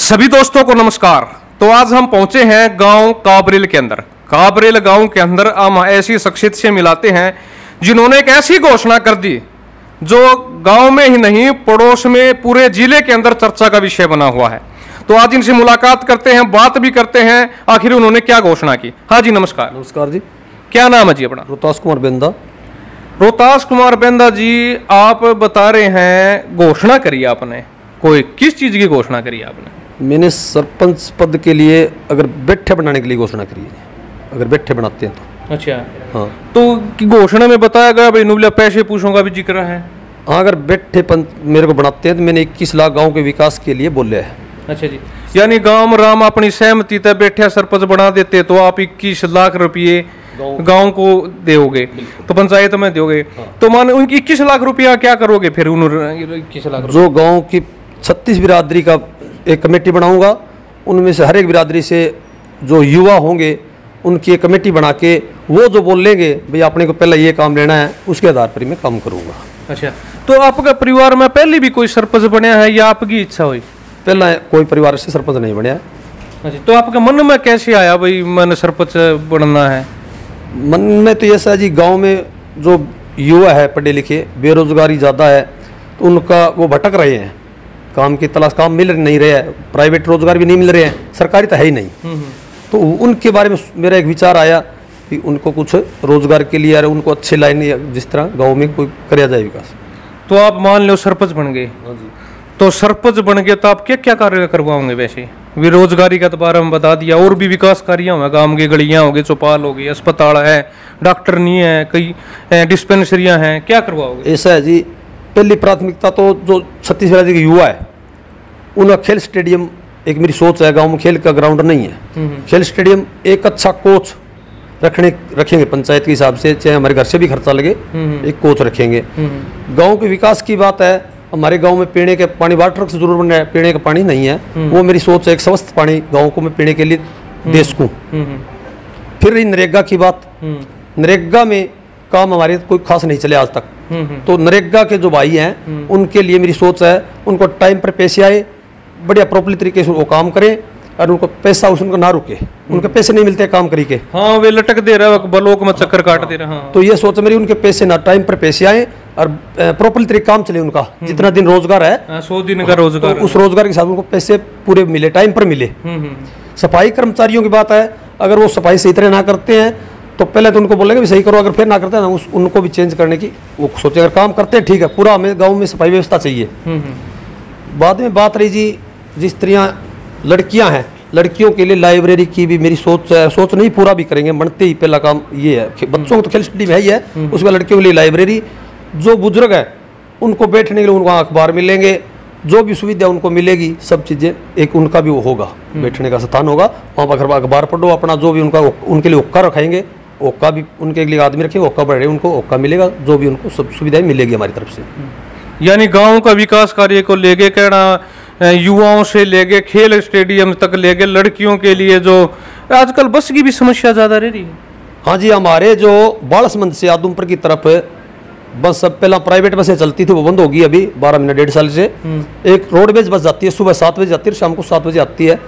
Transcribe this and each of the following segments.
सभी दोस्तों को नमस्कार। तो आज हम पहुंचे हैं गांव काबरेल के अंदर। काबरेल गांव के अंदर हम ऐसी शख्सियत से मिलाते हैं जिन्होंने एक ऐसी घोषणा कर दी जो गांव में ही नहीं पड़ोस में पूरे जिले के अंदर चर्चा का विषय बना हुआ है। तो आज इनसे मुलाकात करते हैं, बात भी करते हैं आखिर उन्होंने क्या घोषणा की। हाँ जी नमस्कार। नमस्कार जी। क्या नाम है जी अपना? रोहतास कुमार बेंदा। रोहतास कुमार बेंदा जी, आप बता रहे हैं घोषणा करी आपने, कोई किस चीज की घोषणा करी आपने? मैंने सरपंच पद के लिए अगर बैठे बनाने के लिए घोषणा करी है, अगर बैठे बनाते हैं तो। अच्छा हाँ, तो घोषणा में बताया गया भाई नुबला पैसे पूछूंगा भी जिक्र है। हाँ, अगर बैठे पंच मेरे को बनाते हैं तो मैंने 21 लाख गांव के विकास के लिए बोले है। अच्छा जी, यानी गांव राम अपनी सहमति तय बैठे सरपंच बना देते तो आप 21 लाख रुपये गांव को दोगे, तो पंचायत में दोगे। हाँ। तो मान उनकी 21 लाख रुपया क्या करोगे फिर? 21 लाख जो गांव की 36 बिरादरी का एक कमेटी बनाऊंगा, उनमें से हर एक बिरादरी से जो युवा होंगे उनकी एक कमेटी बना के वो जो बोल लेंगे भाई आपने को पहले ये काम लेना है, उसके आधार पर ही मैं काम करूंगा। अच्छा, तो आपका परिवार में पहले भी कोई सरपंच बना है या आपकी इच्छा हुई? पहला कोई परिवार से सरपंच नहीं बनया। अच्छा, तो आपके मन में कैसे आया भाई मन सरपंच बनना है? मन में तो ऐसा है जी, गांव में जो युवा है पढ़े लिखे, बेरोजगारी ज़्यादा है, तो उनका वो भटक रहे हैं, काम की तलाश, काम मिल नहीं रहे हैं, प्राइवेट रोजगार भी नहीं मिल रहे हैं, सरकारी तो है ही नहीं। तो उनके बारे में मेरा एक विचार आया कि उनको कुछ रोजगार के लिए उनको अच्छे लाइन जिस तरह गांव में कोई कराया जाए विकास। तो आप मान लो सरपंच बन गए। हाँ जी। तो सरपंच बन गए तो आप क्या क्या कार्य करवाओगे? वैसे बेरोजगारी का तो बारे में बता दिया, और भी विकास कार्य होंगे, गांव की गलियां होगी, चौपाल होगी, अस्पताल है, डॉक्टर नहीं है, कई डिस्पेंसरियां हैं, क्या करवाओगे? ऐसा है जी, पहली प्राथमिकता तो जो छत्तीसगढ़ के युवा है उनका खेल स्टेडियम, एक मेरी सोच है, गांव में खेल का ग्राउंड नहीं है, खेल स्टेडियम, एक अच्छा कोच रखेंगे पंचायत के हिसाब से, चाहे हमारे घर से भी खर्चा लगे, एक कोच रखेंगे। गांव के विकास की बात है, हमारे गांव में पीने के पानी, वाटर ट्रक से जरूर बन रहा है, पीने का पानी नहीं है, वो मेरी सोच है एक स्वस्थ पानी गाँव को मैं पीने के लिए दे सकूँ। फिर रही नरेगा की बात, नरेगा में काम हमारे कोई खास नहीं चले आज तक, तो नरेगा के जो भाई हैं उनके लिए मेरी सोच है उनको टाइम पर पैसे आए, बढ़िया प्रॉपर्ली तरीके से वो काम करें और उनको पैसा उनको ना रुके, उनके पैसे नहीं मिलते काम करी के। हाँ, वे लटक दे रहा है, ब्लॉक में चक्कर काट दे रहा है। तो ये सोच मेरी, उनके पैसे ना टाइम पर पैसे आए और प्रॉपर्ली तरीके काम चले उनका, जितना दिन रोजगार है 100 दिन का रोजगार, तो उस रोजगार के साथ उनको पैसे पूरे मिले, टाइम पर मिले। सफाई कर्मचारियों की बात है, अगर वो सफाई सही तरह ना करते हैं तो पहले तो उनको बोलेंगे भी सही करो, अगर फिर ना करते हैं ना उनको भी चेंज करने की वो सोचे, अगर काम करते हैं ठीक है, पूरा हमें गाँव में सफाई व्यवस्था चाहिए। बाद में बात रही जी, जिस तरह लड़कियां हैं, लड़कियों के लिए लाइब्रेरी की भी मेरी सोच है, सोच नहीं पूरा भी करेंगे, बनते ही पहला काम ये है। बच्चों को तो खेल स्टडी में है ही है, उसके लड़कियों के लिए लाइब्रेरी, जो बुजुर्ग है उनको बैठने के लिए उनको अखबार मिलेंगे, जो भी सुविधा उनको मिलेगी, सब चीज़ें, एक उनका भी वो होगा, बैठने का स्थान होगा, वहाँ पर अखबार पढ़ो अपना, जो भी उनका उनके लिए ओक्का रखाएंगे, ओक्का भी उनके लिए आदमी रखेंगे, ओक्का बढ़ रहे उनको ओक्का मिलेगा, जो भी उनको सब सुविधाएं मिलेगी हमारी तरफ से। यानी गांव का विकास कार्य को लेके कहना, युवाओं से लेके खेल स्टेडियम तक लेके, लड़कियों के लिए जो आजकल बस की भी समस्या ज्यादा रह रही है। हाँ जी, हमारे जो बालसमंद से आदमपुर की तरफ बस, सब पहला प्राइवेट बसें चलती थी, वो बंद होगी अभी 12 महीने 1.5 साल से। एक रोडवेज बस जाती है, सुबह 7 बजे जाती है, शाम को 7 बजे आती है।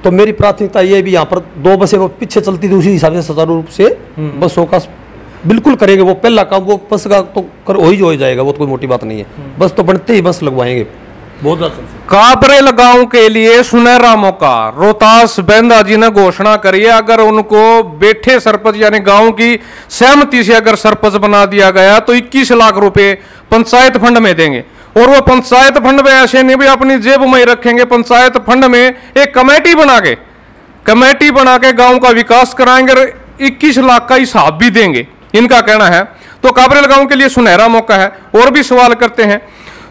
तो मेरी प्राथमिकता ये भी, यहाँ पर 2 बसें वो पीछे चलती थी, उसी हिसाब से सुचारू रूप से बसों का बिल्कुल करेंगे, वो पहला काम, वो बस का तो हो ही जाएगा, वो तो कोई मोटी बात नहीं है, बस तो बनते ही बस लगवाएंगे। बहुत काबरेल गांव के लिए सुनहरा मौका, रोहतास बेंदा जी ने घोषणा करी है, अगर उनको बैठे सरपंच यानी गांव की सहमति से अगर सरपंच बना दिया गया तो 21 लाख रुपए पंचायत फंड में देंगे। और वो पंचायत फंड में ऐसे नहीं भी अपनी जेब में ही रखेंगे, पंचायत फंड में एक कमेटी बना के गांव का विकास कराएंगे और 21 लाख का हिसाब भी देंगे, इनका कहना है। तो काबरेल गांव के लिए सुनहरा मौका है। और भी सवाल करते हैं,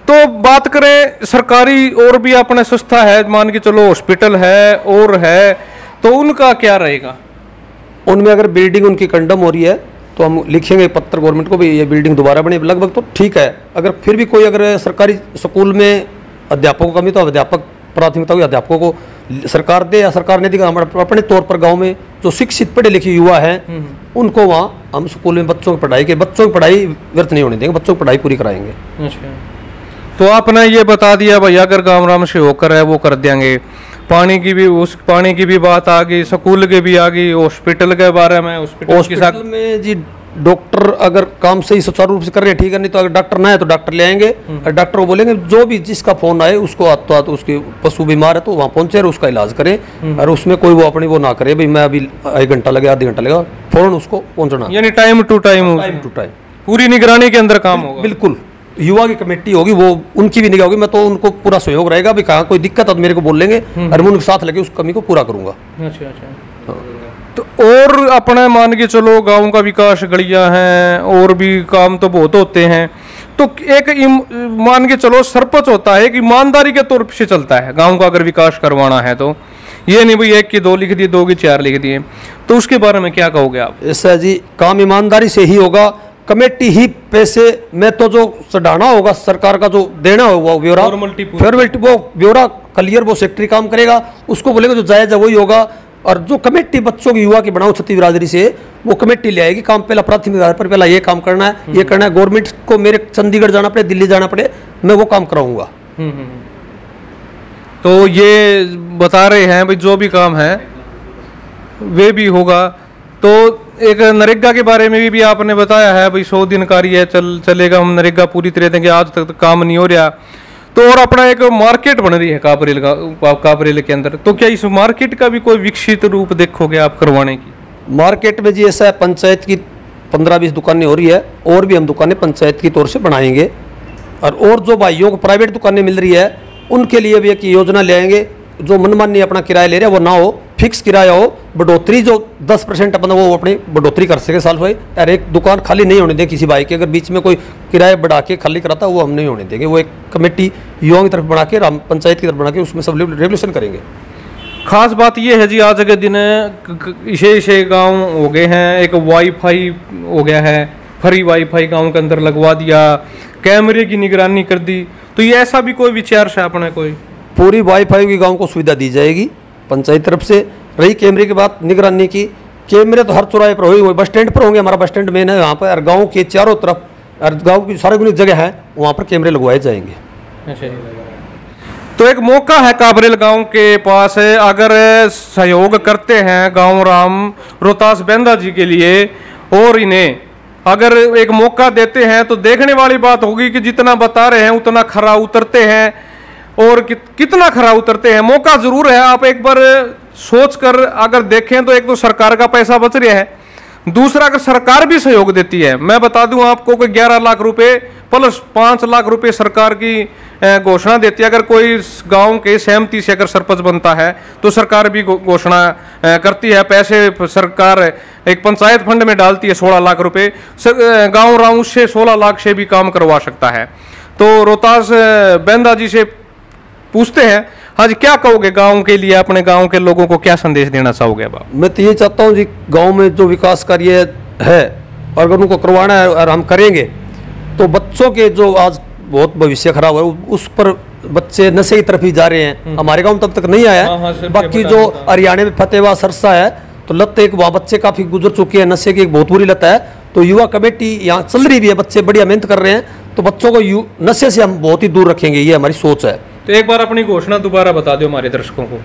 तो बात करें सरकारी और भी अपने संस्था है, मान के चलो हॉस्पिटल है और है, तो उनका क्या रहेगा? उनमें अगर बिल्डिंग उनकी कंडम हो रही है तो हम लिखेंगे पत्र गवर्नमेंट को भी, ये बिल्डिंग दोबारा बने, लगभग तो ठीक है। अगर फिर भी कोई अगर सरकारी स्कूल में अध्यापकों की कमी, तो अध्यापक प्राथमिकता हुई अध्यापकों को सरकार दे, या सरकार ने दिखा हमारे अपने तौर पर गांव में जो शिक्षित पढ़े लिखे युवा हैं उनको वहाँ हम स्कूल में बच्चों की पढ़ाई के, बच्चों की पढ़ाई व्यर्थ नहीं होने देंगे, बच्चों की पढ़ाई पूरी कराएंगे। अच्छा, तो आपने ये बता दिया भाई अगर गाँव राम से होकर है वो कर देंगे, पानी की भी, उस पानी की भी बात आ गई, स्कूल के भी आ गई, हॉस्पिटल के बारे में, हॉस्पिटल में जी डॉक्टर अगर काम सही सुचारू रूप से कर रहे हैं ठीक है, नहीं तो अगर डॉक्टर ना है तो डॉक्टर ले आएंगे और डॉक्टर को बोलेंगे जो भी जिसका फोन आए उसको हाथों हाथ उसके पशु बीमार है तो वहाँ पहुंचे और उसका इलाज करें और उसमें कोई वो अपनी वो ना करे भाई मैं अभी 1 घंटा लगे आधा घंटा लगेगा, फौरन उसको पहुंचना, यानी टाइम टू टाइम पूरी निगरानी के अंदर काम होगा। बिल्कुल, युवा की कमेटी होगी वो उनकी भी निगाह होगी, मैं तो उनको पूरा सहयोग रहेगा भी कहाँ कोई दिक्कत है तो मेरे को बोल लेंगे और मैं उनके साथ लगे उस कमी को पूरा करूंगा। अच्छा अच्छा। तो और अपना मान के चलो गांव का विकास, गलियां हैं और भी काम तो बहुत होते हैं, तो एक मान के चलो सरपंच होता है कि ईमानदारी के तौर से चलता है गांव का अगर विकास करवाना है तो, ये नहीं भाई 1 की 2 लिख दिए, 2 की 4 लिख दिए, तो उसके बारे में क्या कहोगे आप? ऐसा जी काम ईमानदारी से ही होगा, कमेटी ही पैसे में तो जो चढ़ाना होगा सरकार का जो देना होगा ब्यौरा फॉर्मेलिटी वो ब्यौरा क्लियर वो सेक्रेटरी काम करेगा, उसको बोलेगा जो जायज है वही होगा। और जो कमेटी बच्चों की युवा की बनाओ छत्तीस बिरादरी से वो कमेटी ले आएगी काम, पहला प्राथमिक आधार पर पहला ये काम करना है, ये करना है, गवर्नमेंट को मेरे चंडीगढ़ जाना पड़े दिल्ली जाना पड़े मैं वो काम कराऊंगा। तो ये बता रहे हैं भाई जो भी काम है वे भी होगा। तो एक नरेगा के बारे में भी आपने बताया है भाई 100 दिन कार्य चलेगा, हम नरेगा पूरी तरह देंगे, आज तक काम नहीं हो रहा। तो और अपना एक मार्केट बन रही है काबरेल के अंदर, तो क्या इस मार्केट का भी कोई विकसित रूप देखोगे आप करवाने की? मार्केट में जी ऐसा है पंचायत की 15-20 दुकानें हो रही है और भी हम दुकानें पंचायत की तौर से बनाएंगे और जो भाइयों को प्राइवेट दुकानें मिल रही है उनके लिए भी एक योजना ले आएंगे, जो मनमानी अपना किराया ले रहे हैं वो ना हो, फिक्स किराया हो, बढ़ोतरी जो 10% अपन वो अपनी बढ़ोतरी कर सके साल भाई, और एक दुकान खाली नहीं होने दें किसी भाई के, अगर बीच में कोई किराया बढ़ा के खाली कराता वो हम नहीं होने देंगे, वो एक कमेटी युवाओं की तरफ बना के पंचायत की तरफ बना के उसमें सब रेगुलेशन करेंगे। खास बात यह है जी आज के दिन इसे गांव हो गए हैं, एक वाईफाई हो गया है, फ्री वाईफाई गांव के अंदर लगवा दिया, कैमरे की निगरानी कर दी, तो ये ऐसा भी कोई विचार है अपने? कोई पूरी वाईफाई की गांव को सुविधा दी जाएगी पंचायत तरफ से। रही कैमरे की बात, निगरानी की, कैमरे तो हर चौराहे पर होंगे, बस स्टैंड पर होंगे, हमारा बस स्टैंड मेन है यहाँ पर, और गाँव के चारों तरफ और गाँव की सार्वजनिक जगह है वहाँ पर कैमरे लगवाए जाएंगे। अच्छा, तो एक मौका है काबरेल गांव के पास, अगर सहयोग करते हैं गांव राम रोहतास बेंदा जी के लिए और इन्हें अगर एक मौका देते हैं तो देखने वाली बात होगी कि जितना बता रहे हैं उतना खरा उतरते हैं और कितना खरा उतरते हैं। मौका जरूर है, आप एक बार सोच कर अगर देखें तो एक तो सरकार का पैसा बच रहा है, दूसरा अगर सरकार भी सहयोग देती है, मैं बता दूं आपको कि 11 लाख रुपए प्लस 5 लाख रुपए सरकार की घोषणा देती है। अगर कोई गांव के सहमति से अगर सरपंच बनता है तो सरकार भी घोषणा करती है, पैसे सरकार एक पंचायत फंड में डालती है 16 लाख रुपए, गांव राम उससे 16 लाख से भी काम करवा सकता है। तो रोहतास बेंदा जी से पूछते हैं, हाँ जी क्या कहोगे गांव के लिए, अपने गांव के लोगों को क्या संदेश देना चाहोगे आप? मैं तो ये चाहता हूँ जी गांव में जो विकास कार्य है और अगर उनको करवाना है और हम करेंगे तो बच्चों के जो आज बहुत भविष्य खराब है उस पर बच्चे नशे की तरफ ही जा रहे हैं। हमारे गांव तब तक नहीं आया, बाकी जो हरियाणा में फतेहबाद सरसा है तो लत एक वहाँ बच्चे काफी गुजर चुके हैं, नशे की एक बहुत बुरी लत है। तो युवा कमेटी यहाँ चल रही भी है, बच्चे बढ़िया मेहनत कर रहे हैं, तो बच्चों को नशे से हम बहुत ही दूर रखेंगे, ये हमारी सोच है। तो एक बार अपनी घोषणा दोबारा बता दो हमारे दर्शकों को।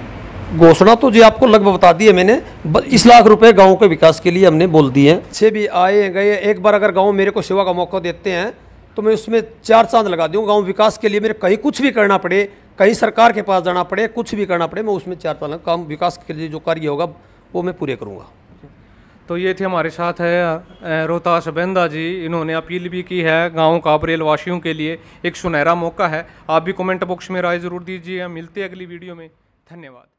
घोषणा तो जी आपको लगभग बता दी है मैंने, 20 लाख रुपए गांव के विकास के लिए हमने बोल दिए हैं। अच्छे भी आए गए, एक बार अगर गांव मेरे को सेवा का मौका देते हैं तो मैं उसमें 4 चांद लगा दूँ। गांव विकास के लिए मेरे कहीं कुछ भी करना पड़े, कहीं सरकार के पास जाना पड़े, कुछ भी करना पड़े, मैं उसमें 4 चांद काम विकास के लिए जो कार्य होगा वो मैं पूरे करूँगा। तो ये थे हमारे साथ है रोहतास बेंदा जी, इन्होंने अपील भी की है गांव काबरेल वासियों के लिए, एक सुनहरा मौका है। आप भी कमेंट बॉक्स में राय जरूर दीजिए। मिलते हैं अगली वीडियो में, धन्यवाद।